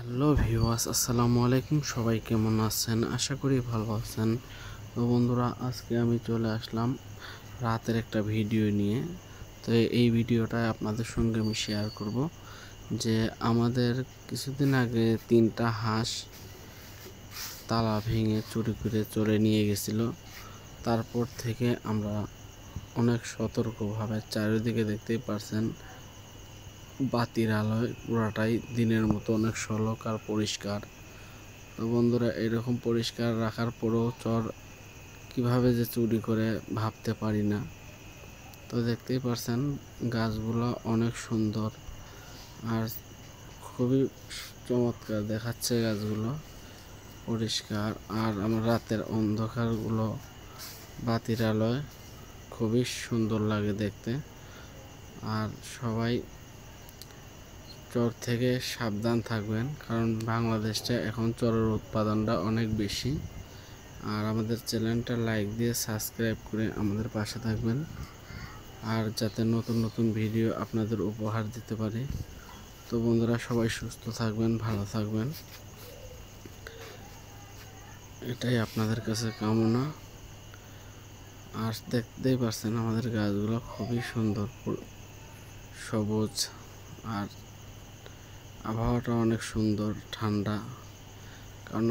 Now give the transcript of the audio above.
Hello viewers, আসসালামু আলাইকুম। সবাই কেমন আছেন? আশা করি ভালো আছেন। তো বন্ধুরা, আজকে আমি চলে আসলাম রাতের একটা ভিডিও নিয়ে। তো এই ভিডিওটা আপনাদের সঙ্গে আমি শেয়ার করব যে আমাদের কিছুদিন আগে 3টা হাঁস তালা ভেঙে চুরি করে চলে নিয়ে গেছিল। তারপর থেকে আমরা অনেক সতর্কভাবে চারিদিকে দেখতেই পারছেন বাতির আলোয় পুরাটাই দিনের মতো অনেক সলক আর পরিষ্কার। তো বন্ধুরা, এরকম পরিষ্কার রাখার পরেও চোর কিভাবে যে চুরি করে ভাবতে পারি না। তো দেখতেই পারছেন গাছগুলো অনেক সুন্দর আর খুবই চমৎকার দেখাচ্ছে, গাছগুলো পরিষ্কার। আর আমার রাতের অন্ধকারগুলো বাতির আলোয় খুবই সুন্দর লাগে দেখতে। আর সবাই চোর থেকে সাবধান থাকবেন, কারণ বাংলাদেশে এখন চোরের উৎপাদনটা অনেক বেশি। আর আমাদের চ্যানেলটা লাইক দিয়ে সাবস্ক্রাইব করে আমাদের পাশে থাকবেন, আর যাতে নতুন নতুন ভিডিও আপনাদের উপহার দিতে পারি। তো বন্ধুরা, সবাই সুস্থ থাকবেন, ভালো থাকবেন, এটাই আপনাদের কাছে কামনা। আর দেখতেই পাচ্ছেন আমাদের গাছগুলো খুবই সুন্দর, সবুজ, আর আবহাওয়াটা অনেক সুন্দর, ঠান্ডা। কারণ